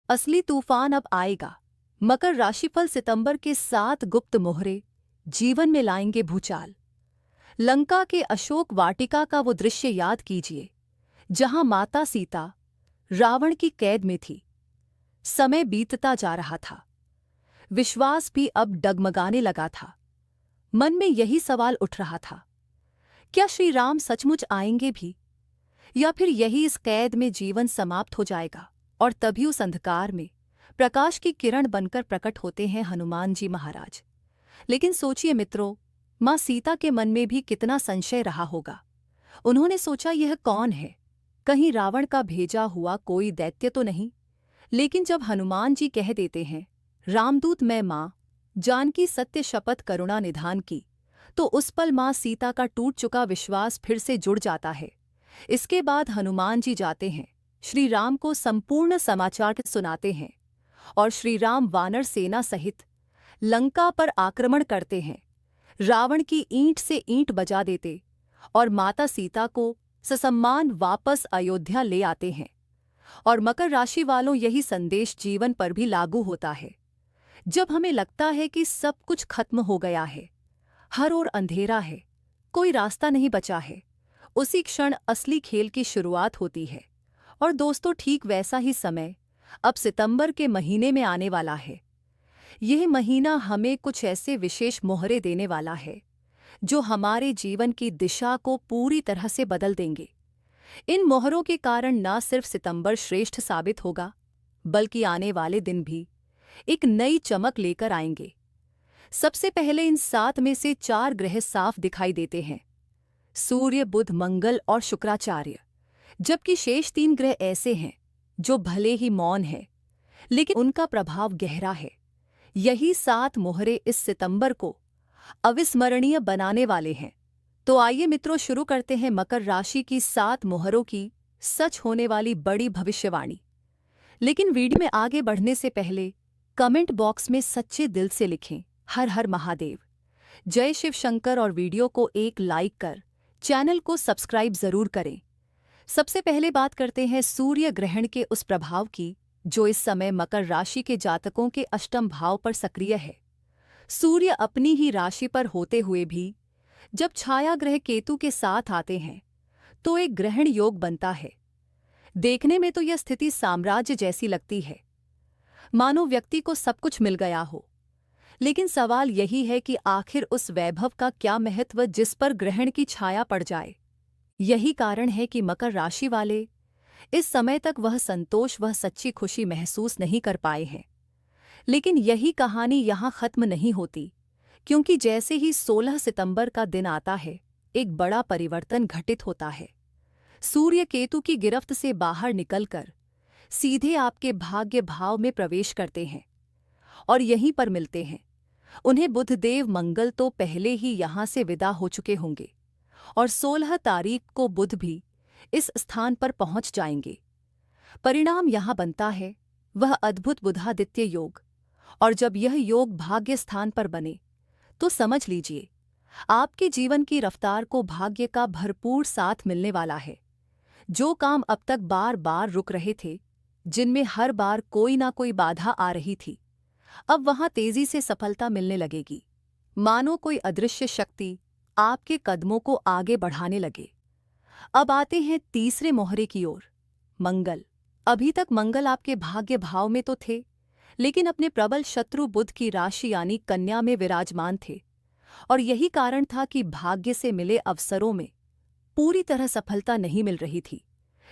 असली तूफान अब आएगा। मकर राशिफल सितंबर के 7 गुप्त मोहरे जीवन में लाएंगे भूचाल। लंका के अशोक वाटिका का वो दृश्य याद कीजिए, जहां माता सीता रावण की कैद में थी। समय बीतता जा रहा था, विश्वास भी अब डगमगाने लगा था। मन में यही सवाल उठ रहा था, क्या श्री राम सचमुच आएंगे भी, या फिर यही इस कैद में जीवन समाप्त हो जाएगा। और तभी उस अंधकार में प्रकाश की किरण बनकर प्रकट होते हैं हनुमान जी महाराज। लेकिन सोचिए मित्रों, मां सीता के मन में भी कितना संशय रहा होगा। उन्होंने सोचा, यह कौन है? कहीं रावण का भेजा हुआ कोई दैत्य तो नहीं? लेकिन जब हनुमान जी कह देते हैं, रामदूत मैं मां जानकी सत्य शपथ करुणा निधान की, तो उस पल मां सीता का टूट चुका विश्वास फिर से जुड़ जाता है। इसके बाद हनुमान जी जाते हैं, श्री राम को संपूर्ण समाचार सुनाते हैं और श्री राम वानर सेना सहित लंका पर आक्रमण करते हैं। रावण की ईंट से ईंट बजा देते और माता सीता को ससम्मान वापस अयोध्या ले आते हैं। और मकर राशि वालों, यही संदेश जीवन पर भी लागू होता है। जब हमें लगता है कि सब कुछ खत्म हो गया है, हर ओर अंधेरा है, कोई रास्ता नहीं बचा है, उसी क्षण असली खेल की शुरुआत होती है। और दोस्तों, ठीक वैसा ही समय अब सितंबर के महीने में आने वाला है। यह महीना हमें कुछ ऐसे विशेष मोहरे देने वाला है जो हमारे जीवन की दिशा को पूरी तरह से बदल देंगे। इन मोहरों के कारण न सिर्फ सितंबर श्रेष्ठ साबित होगा, बल्कि आने वाले दिन भी एक नई चमक लेकर आएंगे। सबसे पहले इन 7 में से 4 ग्रह साफ दिखाई देते हैं, सूर्य, बुध, मंगल और शुक्राचार्य। जबकि शेष 3 ग्रह ऐसे हैं जो भले ही मौन हैं, लेकिन उनका प्रभाव गहरा है। यही 7 मोहरे इस सितंबर को अविस्मरणीय बनाने वाले हैं। तो आइए मित्रों, शुरू करते हैं मकर राशि की 7 मोहरों की सच होने वाली बड़ी भविष्यवाणी। लेकिन वीडियो में आगे बढ़ने से पहले कमेंट बॉक्स में सच्चे दिल से लिखें, हर हर महादेव, जय शिव शंकर, और वीडियो को एक लाइक कर चैनल को सब्सक्राइब जरूर करें। सबसे पहले बात करते हैं सूर्य ग्रहण के उस प्रभाव की जो इस समय मकर राशि के जातकों के अष्टम भाव पर सक्रिय है। सूर्य अपनी ही राशि पर होते हुए भी जब छाया ग्रह केतु के साथ आते हैं तो एक ग्रहण योग बनता है। देखने में तो यह स्थिति साम्राज्य जैसी लगती है, मानो व्यक्ति को सब कुछ मिल गया हो। लेकिन सवाल यही है कि आखिर उस वैभव का क्या महत्व जिस पर ग्रहण की छाया पड़ जाए। यही कारण है कि मकर राशि वाले इस समय तक वह संतोष, वह सच्ची खुशी महसूस नहीं कर पाए हैं। लेकिन यही कहानी यहाँ खत्म नहीं होती, क्योंकि जैसे ही 16 सितंबर का दिन आता है, एक बड़ा परिवर्तन घटित होता है। सूर्य केतु की गिरफ्त से बाहर निकलकर सीधे आपके भाग्य भाव में प्रवेश करते हैं और यहीं पर मिलते हैं। उन्हें बुधदेव मंगल तो पहले ही यहाँ से विदा हो चुके होंगे और 16 तारीख को बुध भी इस स्थान पर पहुंच जाएंगे। परिणाम यहाँ बनता है वह अद्भुत बुधादित्य योग। और जब यह योग भाग्य स्थान पर बने तो समझ लीजिए, आपके जीवन की रफ्तार को भाग्य का भरपूर साथ मिलने वाला है। जो काम अब तक बार बार रुक रहे थे, जिनमें हर बार कोई ना कोई बाधा आ रही थी, अब वहां तेजी से सफलता मिलने लगेगी। मानो कोई अदृश्य शक्ति आपके कदमों को आगे बढ़ाने लगे। अब आते हैं तीसरे मोहरे की ओर, मंगल। अभी तक मंगल आपके भाग्य भाव में तो थे, लेकिन अपने प्रबल शत्रु बुध की राशि यानी कन्या में विराजमान थे। और यही कारण था कि भाग्य से मिले अवसरों में पूरी तरह सफलता नहीं मिल रही थी।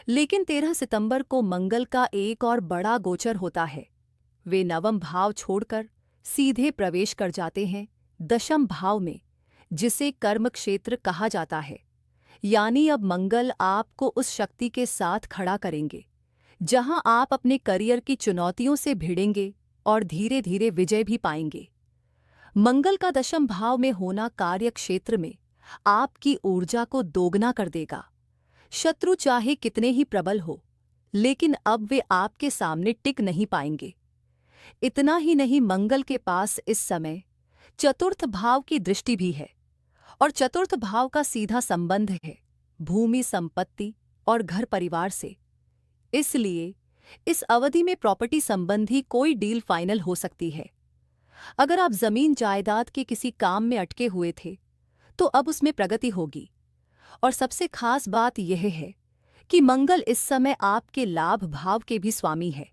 लेकिन 13 सितंबर को मंगल का एक और बड़ा गोचर होता है। वे नवम भाव छोड़कर सीधे प्रवेश कर जाते हैं दशम भाव में, जिसे कर्म क्षेत्र कहा जाता है। यानी अब मंगल आपको उस शक्ति के साथ खड़ा करेंगे जहां आप अपने करियर की चुनौतियों से भिड़ेंगे और धीरे धीरे विजय भी पाएंगे। मंगल का दशम भाव में होना कार्य क्षेत्र में आपकी ऊर्जा को दोगुना कर देगा। शत्रु चाहे कितने ही प्रबल हो, लेकिन अब वे आपके सामने टिक नहीं पाएंगे। इतना ही नहीं, मंगल के पास इस समय चतुर्थ भाव की दृष्टि भी है, और चतुर्थ भाव का सीधा संबंध है भूमि, संपत्ति और घर परिवार से। इसलिए इस अवधि में प्रॉपर्टी संबंधी कोई डील फाइनल हो सकती है। अगर आप जमीन जायदाद के किसी काम में अटके हुए थे तो अब उसमें प्रगति होगी। और सबसे खास बात यह है कि मंगल इस समय आपके लाभ भाव के भी स्वामी है,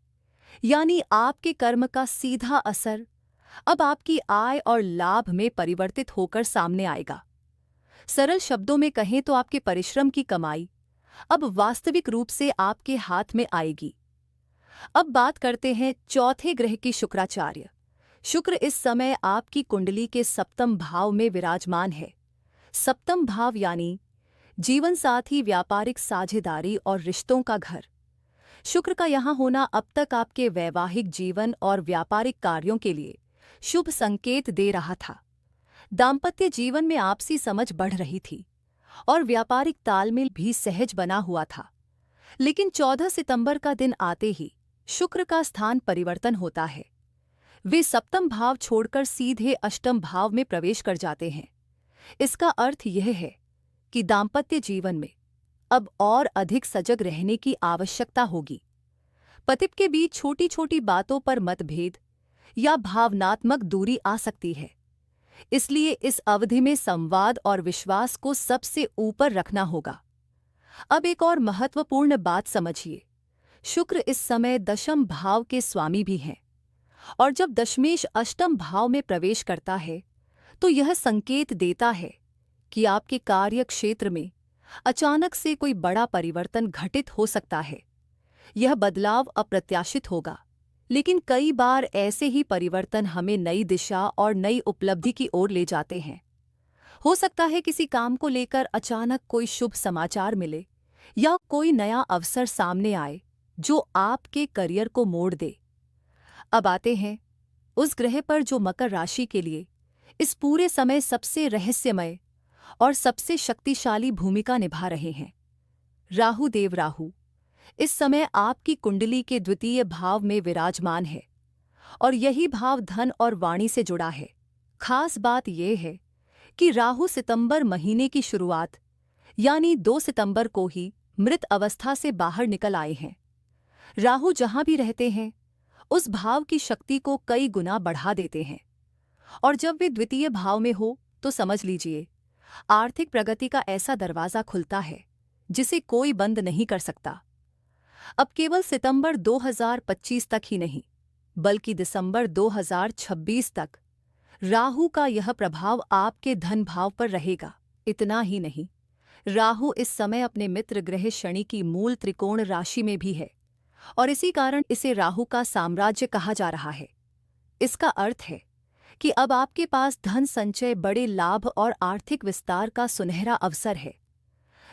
यानी आपके कर्म का सीधा असर अब आपकी आय और लाभ में परिवर्तित होकर सामने आएगा। सरल शब्दों में कहें तो आपके परिश्रम की कमाई अब वास्तविक रूप से आपके हाथ में आएगी। अब बात करते हैं चौथे ग्रह की शुक्राचार्य। शुक्र इस समय आपकी कुंडली के सप्तम भाव में विराजमान है। सप्तम भाव यानी जीवन साथी, व्यापारिक साझेदारी और रिश्तों का घर। शुक्र का यहाँ होना अब तक आपके वैवाहिक जीवन और व्यापारिक कार्यों के लिए शुभ संकेत दे रहा था। दाम्पत्य जीवन में आपसी समझ बढ़ रही थी और व्यापारिक तालमेल भी सहज बना हुआ था। लेकिन 14 सितंबर का दिन आते ही शुक्र का स्थान परिवर्तन होता है। वे सप्तम भाव छोड़कर सीधे अष्टम भाव में प्रवेश कर जाते हैं। इसका अर्थ यह है कि दाम्पत्य जीवन में अब और अधिक सजग रहने की आवश्यकता होगी। पति के बीच छोटी छोटी बातों पर मतभेद या भावनात्मक दूरी आ सकती है। इसलिए इस अवधि में संवाद और विश्वास को सबसे ऊपर रखना होगा। अब एक और महत्वपूर्ण बात समझिए, शुक्र इस समय दशम भाव के स्वामी भी हैं, और जब दशमेश अष्टम भाव में प्रवेश करता है तो यह संकेत देता है कि आपके कार्य क्षेत्र में अचानक से कोई बड़ा परिवर्तन घटित हो सकता है। यह बदलाव अप्रत्याशित होगा, लेकिन कई बार ऐसे ही परिवर्तन हमें नई दिशा और नई उपलब्धि की ओर ले जाते हैं। हो सकता है किसी काम को लेकर अचानक कोई शुभ समाचार मिले या कोई नया अवसर सामने आए जो आपके करियर को मोड़ दे। अब आते हैं उस ग्रह पर जो मकर राशि के लिए इस पूरे समय सबसे रहस्यमय और सबसे शक्तिशाली भूमिका निभा रहे हैं। राहु देव राहु इस समय आपकी कुंडली के द्वितीय भाव में विराजमान है और यही भाव धन और वाणी से जुड़ा है। खास बात यह है कि राहु सितंबर महीने की शुरुआत यानी 2 सितंबर को ही मृत अवस्था से बाहर निकल आए हैं। राहु जहां भी रहते हैं उस भाव की शक्ति को कई गुना बढ़ा देते हैं, और जब वे द्वितीय भाव में हो तो समझ लीजिए आर्थिक प्रगति का ऐसा दरवाजा खुलता है जिसे कोई बंद नहीं कर सकता। अब केवल सितंबर 2025 तक ही नहीं बल्कि दिसंबर 2026 तक राहु का यह प्रभाव आपके धन भाव पर रहेगा। इतना ही नहीं, राहु इस समय अपने मित्र ग्रह शनि की मूल त्रिकोण राशि में भी है और इसी कारण इसे राहु का साम्राज्य कहा जा रहा है। इसका अर्थ है कि अब आपके पास धन संचय, बड़े लाभ और आर्थिक विस्तार का सुनहरा अवसर है।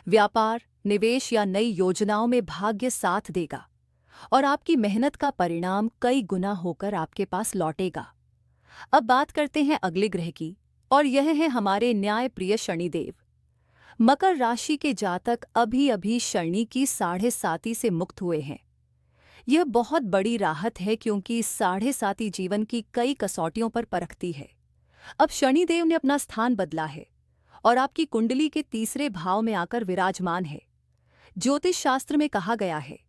व्यापार, निवेश या नई योजनाओं में भाग्य साथ देगा और आपकी मेहनत का परिणाम कई गुना होकर आपके पास लौटेगा। अब बात करते हैं अगले ग्रह की, और यह है हमारे न्यायप्रिय शनिदेव। मकर राशि के जातक अभी अभी शनि की 7.5 से मुक्त हुए हैं। यह बहुत बड़ी राहत है क्योंकि 7.5 जीवन की कई कसौटियों पर परखती है। अब शनिदेव ने अपना स्थान बदला है और आपकी कुंडली के तीसरे भाव में आकर विराजमान है। ज्योतिष शास्त्र में कहा गया है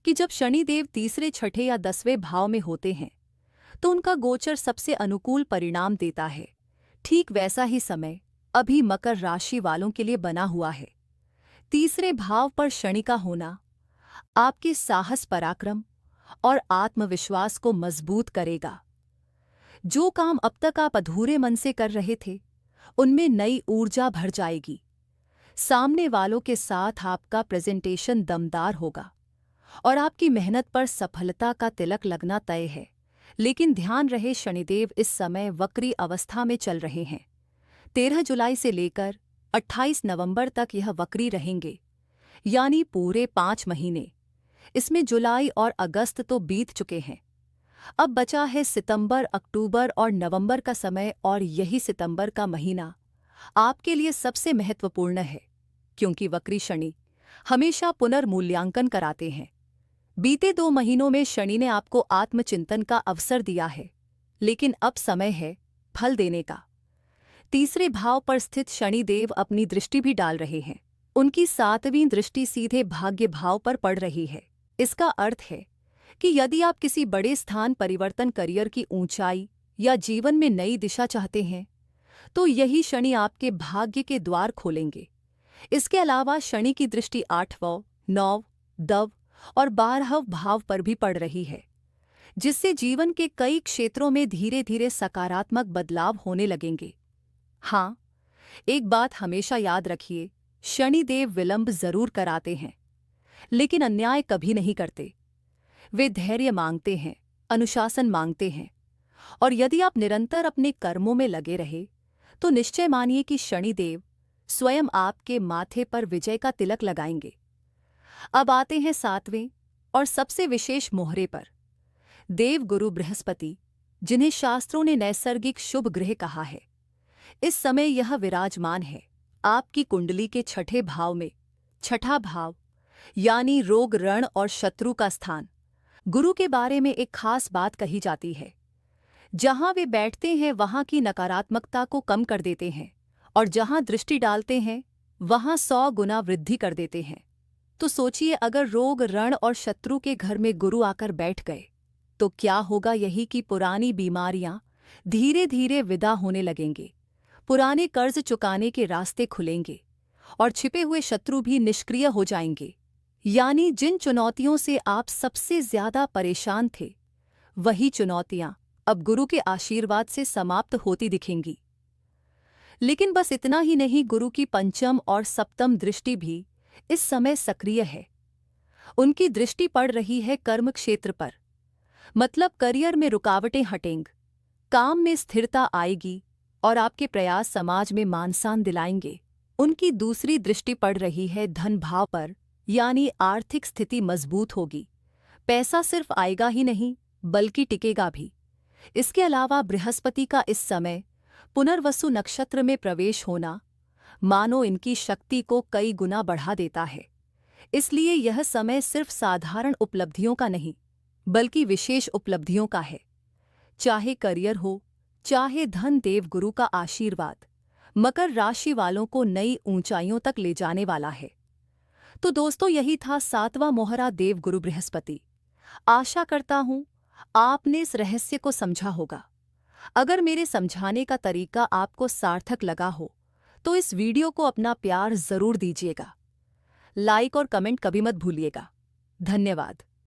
कि जब शनिदेव तीसरे, छठे या 10वें भाव में होते हैं तो उनका गोचर सबसे अनुकूल परिणाम देता है। ठीक वैसा ही समय अभी मकर राशि वालों के लिए बना हुआ है। तीसरे भाव पर शनि का होना आपके साहस, पराक्रम और आत्मविश्वास को मजबूत करेगा। जो काम अब तक आप अधूरे मन से कर रहे थे उनमें नई ऊर्जा भर जाएगी। सामने वालों के साथ आपका प्रेजेंटेशन दमदार होगा और आपकी मेहनत पर सफलता का तिलक लगना तय है। लेकिन ध्यान रहे, शनिदेव इस समय वक्री अवस्था में चल रहे हैं। 13 जुलाई से लेकर 28 नवंबर तक यह वक्री रहेंगे, यानी पूरे 5 महीने। इसमें जुलाई और अगस्त तो बीत चुके हैं। अब बचा है सितंबर, अक्टूबर और नवंबर का समय, और यही सितंबर का महीना आपके लिए सबसे महत्वपूर्ण है क्योंकि वक्री शनि हमेशा पुनर्मूल्यांकन कराते हैं। बीते 2 महीनों में शनि ने आपको आत्मचिंतन का अवसर दिया है, लेकिन अब समय है फल देने का। तीसरे भाव पर स्थित शनिदेव अपनी दृष्टि भी डाल रहे हैं। उनकी 7वीं दृष्टि सीधे भाग्य भाव पर पड़ रही है। इसका अर्थ है कि यदि आप किसी बड़े स्थान परिवर्तन, करियर की ऊंचाई या जीवन में नई दिशा चाहते हैं, तो यही शनि आपके भाग्य के द्वार खोलेंगे। इसके अलावा शनि की दृष्टि 8वां, 9, 10 और 12 भाव पर भी पड़ रही है, जिससे जीवन के कई क्षेत्रों में धीरे धीरे सकारात्मक बदलाव होने लगेंगे। हाँ, एक बात हमेशा याद रखिए, शनिदेव विलंब जरूर कराते हैं, लेकिन अन्याय कभी नहीं करते। वे धैर्य मांगते हैं, अनुशासन मांगते हैं, और यदि आप निरंतर अपने कर्मों में लगे रहे, तो निश्चय मानिए कि शनिदेव स्वयं आपके माथे पर विजय का तिलक लगाएंगे। अब आते हैं 7वें और सबसे विशेष मोहरे पर, देव गुरु बृहस्पति, जिन्हें शास्त्रों ने नैसर्गिक शुभ ग्रह कहा है। इस समय यह विराजमान है आपकी कुंडली के छठे भाव में। छठा भाव यानी रोग, ऋण और शत्रु का स्थान। गुरु के बारे में एक खास बात कही जाती है, जहां वे बैठते हैं वहां की नकारात्मकता को कम कर देते हैं, और जहां दृष्टि डालते हैं वहां 100 गुना वृद्धि कर देते हैं। तो सोचिए, अगर रोग, ऋण और शत्रु के घर में गुरु आकर बैठ गए तो क्या होगा। यही कि पुरानी बीमारियां धीरे धीरे विदा होने लगेंगे, पुराने कर्ज चुकाने के रास्ते खुलेंगे और छिपे हुए शत्रु भी निष्क्रिय हो जाएंगे। यानी जिन चुनौतियों से आप सबसे ज्यादा परेशान थे, वही चुनौतियां अब गुरु के आशीर्वाद से समाप्त होती दिखेंगी। लेकिन बस इतना ही नहीं, गुरु की पंचम और सप्तम दृष्टि भी इस समय सक्रिय है। उनकी दृष्टि पड़ रही है कर्म क्षेत्र पर, मतलब करियर में रुकावटें हटेंगी, काम में स्थिरता आएगी और आपके प्रयास समाज में मान सम्मान दिलाएंगे। उनकी दूसरी दृष्टि पड़ रही है धन भाव पर, यानी आर्थिक स्थिति मजबूत होगी। पैसा सिर्फ आएगा ही नहीं, बल्कि टिकेगा भी। इसके अलावा बृहस्पति का इस समय पुनर्वसु नक्षत्र में प्रवेश होना मानो इनकी शक्ति को कई गुना बढ़ा देता है। इसलिए यह समय सिर्फ साधारण उपलब्धियों का नहीं, बल्कि विशेष उपलब्धियों का है। चाहे करियर हो, चाहे धन, देव गुरु का आशीर्वाद मकर राशि वालों को नई ऊंचाइयों तक ले जाने वाला है। तो दोस्तों, यही था 7वां मोहरा देव गुरु बृहस्पति। आशा करता हूं आपने इस रहस्य को समझा होगा। अगर मेरे समझाने का तरीका आपको सार्थक लगा हो तो इस वीडियो को अपना प्यार जरूर दीजिएगा। लाइक और कमेंट कभी मत भूलिएगा। धन्यवाद।